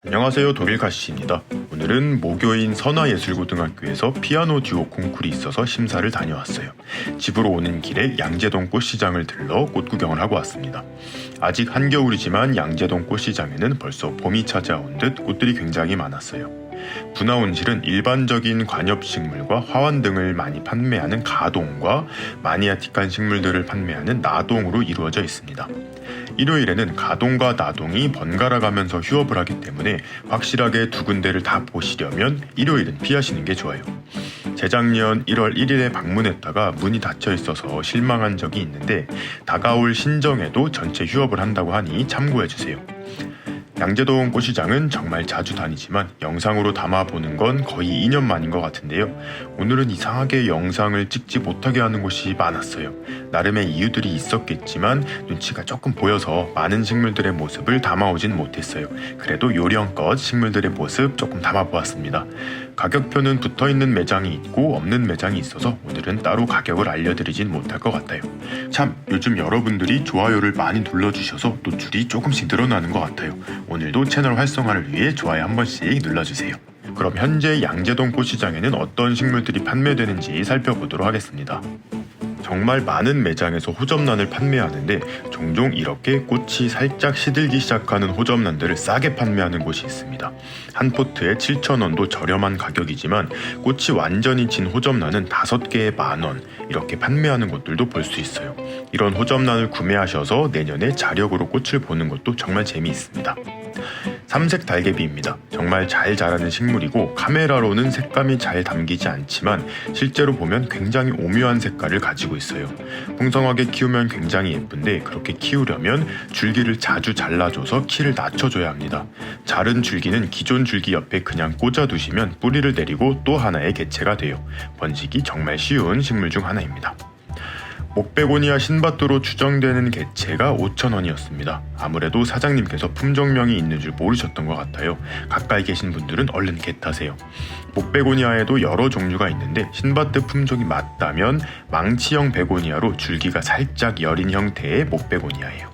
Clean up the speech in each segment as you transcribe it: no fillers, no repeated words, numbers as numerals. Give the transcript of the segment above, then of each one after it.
안녕하세요, 독일가시입니다. 오늘은 모교인 선화예술고등학교에서 피아노 듀오 콩쿨이 있어서 심사를 다녀왔어요. 집으로 오는 길에 양재동 꽃시장을 들러 꽃 구경을 하고 왔습니다. 아직 한겨울이지만 양재동 꽃시장에는 벌써 봄이 찾아온 듯 꽃들이 굉장히 많았어요. 분화온실은 일반적인 관엽식물과 화환 등을 많이 판매하는 가동과 마니아틱한 식물들을 판매하는 나동으로 이루어져 있습니다. 일요일에는 가동과 나동이 번갈아 가면서 휴업을 하기 때문에 확실하게 두 군데를 다 보시려면 일요일은 피하시는 게 좋아요. 재작년 1월 1일에 방문했다가 문이 닫혀 있어서 실망한 적이 있는데 다가올 신정에도 전체 휴업을 한다고 하니 참고해주세요. 양재동 꽃시장은 정말 자주 다니지만 영상으로 담아보는 건 거의 2년 만인 것 같은데요. 오늘은 이상하게 영상을 찍지 못하게 하는 곳이 많았어요. 나름의 이유들이 있었겠지만 눈치가 조금 보여서 많은 식물들의 모습을 담아오진 못했어요. 그래도 요령껏 식물들의 모습 조금 담아보았습니다. 가격표는 붙어있는 매장이 있고 없는 매장이 있어서 오늘은 따로 가격을 알려드리진 못할 것 같아요. 참, 요즘 여러분들이 좋아요를 많이 눌러주셔서 노출이 조금씩 늘어나는 것 같아요. 오늘도 채널 활성화를 위해 좋아요 한 번씩 눌러주세요. 그럼 현재 양재동 꽃시장에는 어떤 식물들이 판매되는지 살펴보도록 하겠습니다. 정말 많은 매장에서 호접란을 판매하는데 종종 이렇게 꽃이 살짝 시들기 시작하는 호접란들을 싸게 판매하는 곳이 있습니다. 한 포트에 7,000원도 저렴한 가격이지만 꽃이 완전히 진 호접란은 5개에 10,000원 이렇게 판매하는 곳들도 볼 수 있어요. 이런 호접란을 구매하셔서 내년에 자력으로 꽃을 보는 것도 정말 재미있습니다. 삼색 달개비입니다. 정말 잘 자라는 식물이고 카메라로는 색감이 잘 담기지 않지만 실제로 보면 굉장히 오묘한 색깔을 가지고 있어요. 풍성하게 키우면 굉장히 예쁜데 그렇게 키우려면 줄기를 자주 잘라줘서 키를 낮춰줘야 합니다. 자른 줄기는 기존 줄기 옆에 그냥 꽂아두시면 뿌리를 내리고 또 하나의 개체가 돼요. 번지기 정말 쉬운 식물 중 하나입니다. 목베고니아 신밭으로 추정되는 개체가 5,000원이었습니다. 아무래도 사장님께서 품종명이 있는 줄 모르셨던 것 같아요. 가까이 계신 분들은 얼른 겟하세요. 목베고니아에도 여러 종류가 있는데 신밭 품종이 맞다면 망치형 베고니아로 줄기가 살짝 여린 형태의 목베고니아예요.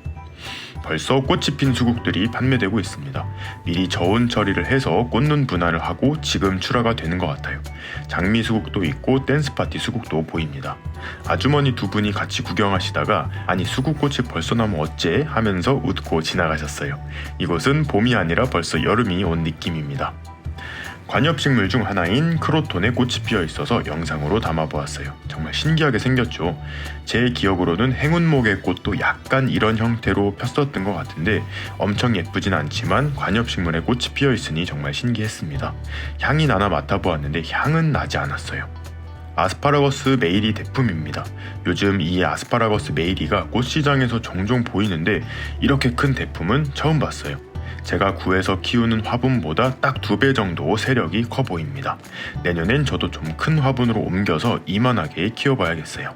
벌써 꽃이 핀 수국들이 판매되고 있습니다. 미리 저온 처리를 해서 꽃눈 분할을 하고 지금 출하가 되는 것 같아요. 장미 수국도 있고 댄스파티 수국도 보입니다. 아주머니 두 분이 같이 구경하시다가 아니 수국꽃이 벌써 나면 어째 하면서 웃고 지나가셨어요. 이곳은 봄이 아니라 벌써 여름이 온 느낌입니다. 관엽식물 중 하나인 크로톤에 꽃이 피어 있어서 영상으로 담아보았어요. 정말 신기하게 생겼죠. 제 기억으로는 행운목의 꽃도 약간 이런 형태로 폈었던 것 같은데 엄청 예쁘진 않지만 관엽식물에 꽃이 피어 있으니 정말 신기했습니다. 향이 나나 맡아보았는데 향은 나지 않았어요. 아스파라거스 메이리 대품입니다. 요즘 이 아스파라거스 메이리가 꽃시장에서 종종 보이는데 이렇게 큰 대품은 처음 봤어요. 제가 구해서 키우는 화분보다 딱 2배 정도 세력이 커 보입니다. 내년엔 저도 좀 큰 화분으로 옮겨서 이만하게 키워봐야겠어요.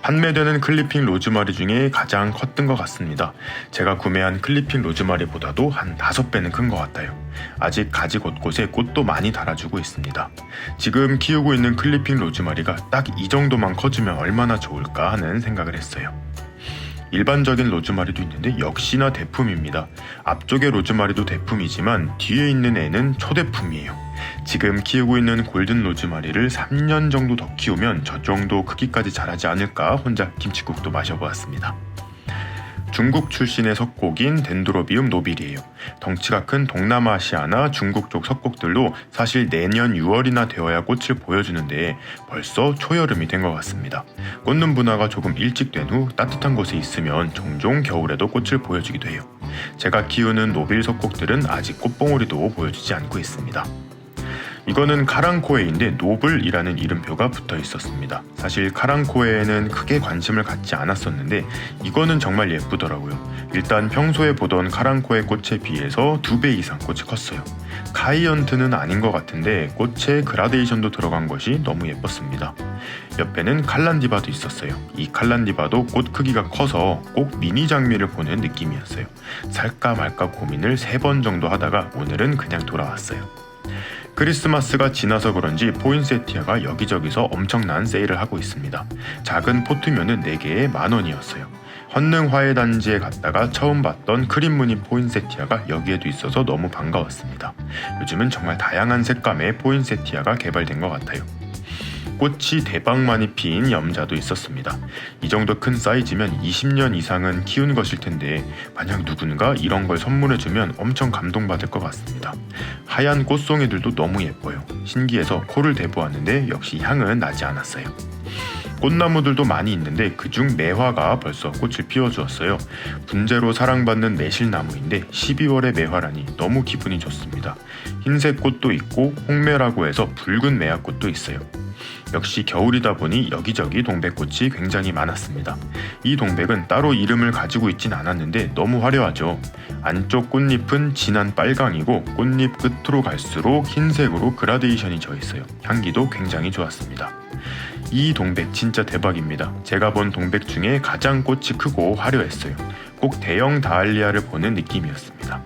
판매되는 클리핑 로즈마리 중에 가장 컸던 것 같습니다. 제가 구매한 클리핑 로즈마리보다도 한 5배는 큰 것 같아요. 아직 가지 곳곳에 꽃도 많이 달아주고 있습니다. 지금 키우고 있는 클리핑 로즈마리가 딱 이 정도만 커지면 얼마나 좋을까 하는 생각을 했어요. 일반적인 로즈마리도 있는데 역시나 대품입니다. 앞쪽의 로즈마리도 대품이지만 뒤에 있는 애는 초대품이에요. 지금 키우고 있는 골든 로즈마리를 3년 정도 더 키우면 저 정도 크기까지 자라지 않을까 혼자 김칫국도 마셔보았습니다. 중국 출신의 석곡인 덴드로비움 노빌이에요. 덩치가 큰 동남아시아나 중국 쪽 석곡들도 사실 내년 6월이나 되어야 꽃을 보여주는데 벌써 초여름이 된 것 같습니다. 꽃눈 분화가 조금 일찍 된 후 따뜻한 곳에 있으면 종종 겨울에도 꽃을 보여주기도 해요. 제가 키우는 노빌 석곡들은 아직 꽃봉오리도 보여주지 않고 있습니다. 이거는 카랑코에인데 노블이라는 이름표가 붙어 있었습니다. 사실 카랑코에에는 크게 관심을 갖지 않았었는데 이거는 정말 예쁘더라고요. 일단 평소에 보던 카랑코에 꽃에 비해서 2배 이상 꽃이 컸어요. 카이언트는 아닌 것 같은데 꽃에 그라데이션도 들어간 것이 너무 예뻤습니다. 옆에는 칼란디바도 있었어요. 이 칼란디바도 꽃 크기가 커서 꼭 미니 장미를 보는 느낌이었어요. 살까 말까 고민을 3번 정도 하다가 오늘은 그냥 돌아왔어요. 크리스마스가 지나서 그런지 포인세티아가 여기저기서 엄청난 세일을 하고 있습니다. 작은 포트면은 4개에 10,000원이었어요. 헌능 화훼단지에 갔다가 처음 봤던 크림무늬 포인세티아가 여기에도 있어서 너무 반가웠습니다. 요즘은 정말 다양한 색감의 포인세티아가 개발된 것 같아요. 꽃이 대박 많이 핀 염자도 있었습니다. 이 정도 큰 사이즈면 20년 이상은 키운 것일 텐데 만약 누군가 이런 걸 선물해주면 엄청 감동받을 것 같습니다. 하얀 꽃송이들도 너무 예뻐요. 신기해서 코를 대보았는데 역시 향은 나지 않았어요. 꽃나무들도 많이 있는데 그중 매화가 벌써 꽃을 피워주었어요. 분재로 사랑받는 매실나무인데 12월의 매화라니 너무 기분이 좋습니다. 흰색 꽃도 있고 홍매라고 해서 붉은 매화꽃도 있어요. 역시 겨울이다 보니 여기저기 동백꽃이 굉장히 많았습니다. 이 동백은 따로 이름을 가지고 있진 않았는데 너무 화려하죠. 안쪽 꽃잎은 진한 빨강이고 꽃잎 끝으로 갈수록 흰색으로 그라데이션이 져 있어요. 향기도 굉장히 좋았습니다. 이 동백 진짜 대박입니다. 제가 본 동백 중에 가장 꽃이 크고 화려했어요. 꼭 대형 다알리아를 보는 느낌이었습니다.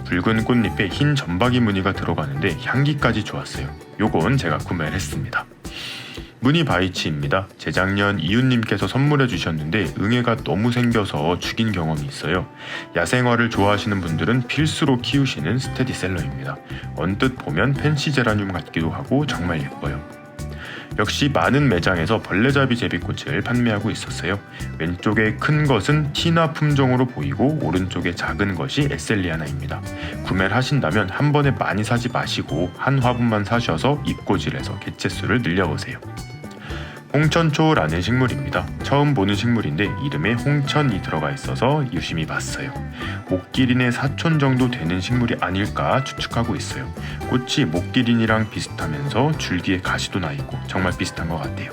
붉은 꽃잎에 흰 점박이 무늬가 들어가는데 향기까지 좋았어요. 요건 제가 구매를 했습니다. 무늬 바이치입니다. 재작년 이웃님께서 선물해 주셨는데 응애가 너무 생겨서 죽인 경험이 있어요. 야생화를 좋아하시는 분들은 필수로 키우시는 스테디셀러입니다. 언뜻 보면 펜시 제라늄 같기도 하고 정말 예뻐요. 역시 많은 매장에서 벌레잡이 제비꽃을 판매하고 있었어요. 왼쪽에 큰 것은 티나 품종으로 보이고 오른쪽에 작은 것이 에셀리아나입니다. 구매를 하신다면 한 번에 많이 사지 마시고 한 화분만 사셔서 잎꽂이해서 개체수를 늘려보세요. 홍천초라는 식물입니다. 처음 보는 식물인데 이름에 홍천이 들어가 있어서 유심히 봤어요. 목기린의 사촌 정도 되는 식물이 아닐까 추측하고 있어요. 꽃이 목기린이랑 비슷하면서 줄기에 가시도 나 있고 정말 비슷한 것 같아요.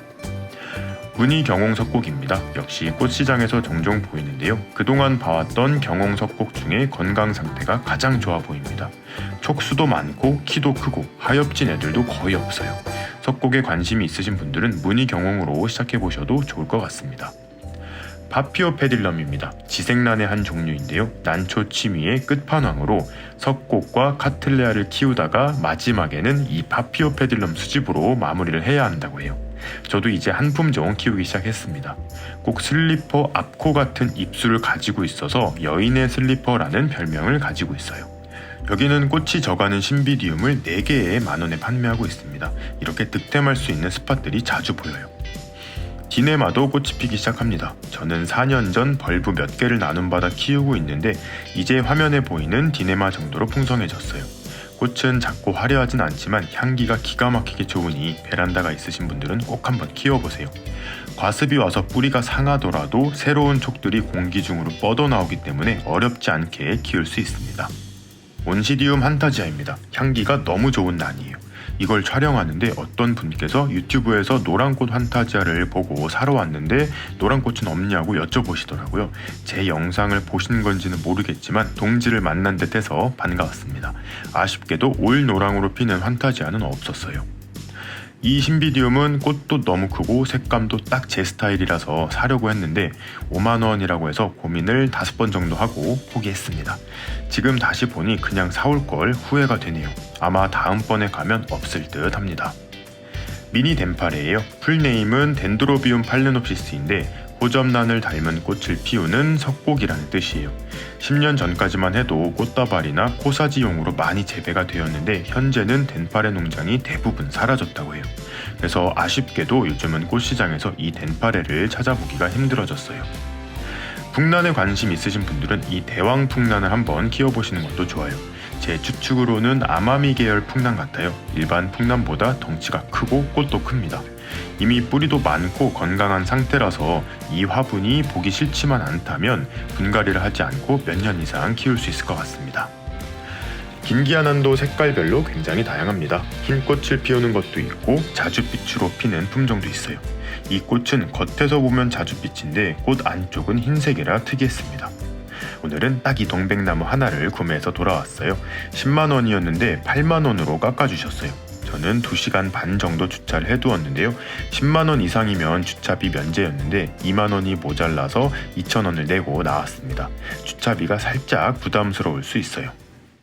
무늬 경홍석곡입니다. 역시 꽃시장에서 종종 보이는데요. 그동안 봐왔던 경홍석곡 중에 건강 상태가 가장 좋아 보입니다. 촉수도 많고 키도 크고 하엽진 애들도 거의 없어요. 석곡에 관심이 있으신 분들은 무늬 경홍으로 시작해보셔도 좋을 것 같습니다. 파피오페딜럼입니다. 지생란의 한 종류인데요. 난초 취미의 끝판왕으로 석곡과 카틀레아를 키우다가 마지막에는 이 파피오페딜럼 수집으로 마무리를 해야 한다고 해요. 저도 이제 한 품종 키우기 시작했습니다. 꼭 슬리퍼 앞코 같은 입술을 가지고 있어서 여인의 슬리퍼라는 별명을 가지고 있어요. 여기는 꽃이 져가는 신비디움을 4개에 만원에 판매하고 있습니다. 이렇게 득템할 수 있는 스팟들이 자주 보여요. 디네마도 꽃이 피기 시작합니다. 저는 4년 전 벌브 몇 개를 나눔받아 키우고 있는데 이제 화면에 보이는 디네마 정도로 풍성해졌어요. 꽃은 작고 화려하진 않지만 향기가 기가 막히게 좋으니 베란다가 있으신 분들은 꼭 한번 키워보세요. 과습이 와서 뿌리가 상하더라도 새로운 촉들이 공기 중으로 뻗어나오기 때문에 어렵지 않게 키울 수 있습니다. 온시디움 한타지아입니다. 향기가 너무 좋은 난이에요. 이걸 촬영하는데 어떤 분께서 유튜브에서 노란꽃 환타지아를 보고 사러 왔는데 노란꽃은 없냐고 여쭤보시더라고요. 제 영상을 보신 건지는 모르겠지만 동지를 만난 듯해서 반가웠습니다. 아쉽게도 올 노랑으로 피는 환타지아는 없었어요. 이 신비디움은 꽃도 너무 크고 색감도 딱 제 스타일이라서 사려고 했는데 5만원이라고 해서 고민을 5번 정도 하고 포기했습니다. 지금 다시 보니 그냥 사올 걸 후회가 되네요. 아마 다음번에 가면 없을 듯 합니다. 미니 덴파레예요. 풀네임은 덴드로비움 팔레노피스인데 호접란을 닮은 꽃을 피우는 석곡이라는 뜻이에요. 10년 전까지만 해도 꽃다발이나 코사지용으로 많이 재배가 되었는데 현재는 덴파레 농장이 대부분 사라졌다고 해요. 그래서 아쉽게도 요즘은 꽃시장에서 이 덴파레를 찾아보기가 힘들어졌어요. 풍란에 관심 있으신 분들은 이 대왕 풍란을 한번 키워보시는 것도 좋아요. 제 추측으로는 아마미 계열 풍란 같아요. 일반 풍란보다 덩치가 크고 꽃도 큽니다. 이미 뿌리도 많고 건강한 상태라서 이 화분이 보기 싫지만 않다면 분갈이를 하지 않고 몇 년 이상 키울 수 있을 것 같습니다. 긴기아난도 색깔별로 굉장히 다양합니다. 흰 꽃을 피우는 것도 있고 자줏빛으로 피는 품종도 있어요. 이 꽃은 겉에서 보면 자줏빛인데 꽃 안쪽은 흰색이라 특이했습니다. 오늘은 딱 이 동백나무 하나를 구매해서 돌아왔어요. 10만원이었는데 8만원으로 깎아주셨어요. 저는 2시간 반 정도 주차를 해두었는데요. 10만원 이상이면 주차비 면제였는데 2만원이 모자라서 2,000원을 내고 나왔습니다. 주차비가 살짝 부담스러울 수 있어요.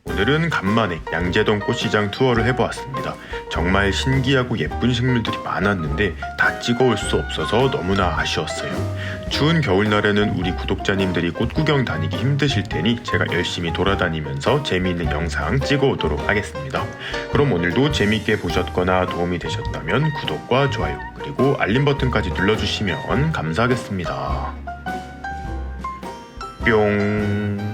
오늘은 간만에 양재동 꽃시장 투어를 해보았습니다. 정말 신기하고 예쁜 식물들이 많았는데 다 찍어올 수 없어서 너무나 아쉬웠어요. 추운 겨울날에는 우리 구독자님들이 꽃구경 다니기 힘드실 테니 제가 열심히 돌아다니면서 재미있는 영상 찍어오도록 하겠습니다. 그럼 오늘도 재미있게 보셨거나 도움이 되셨다면 구독과 좋아요 그리고 알림 버튼까지 눌러주시면 감사하겠습니다. 뿅.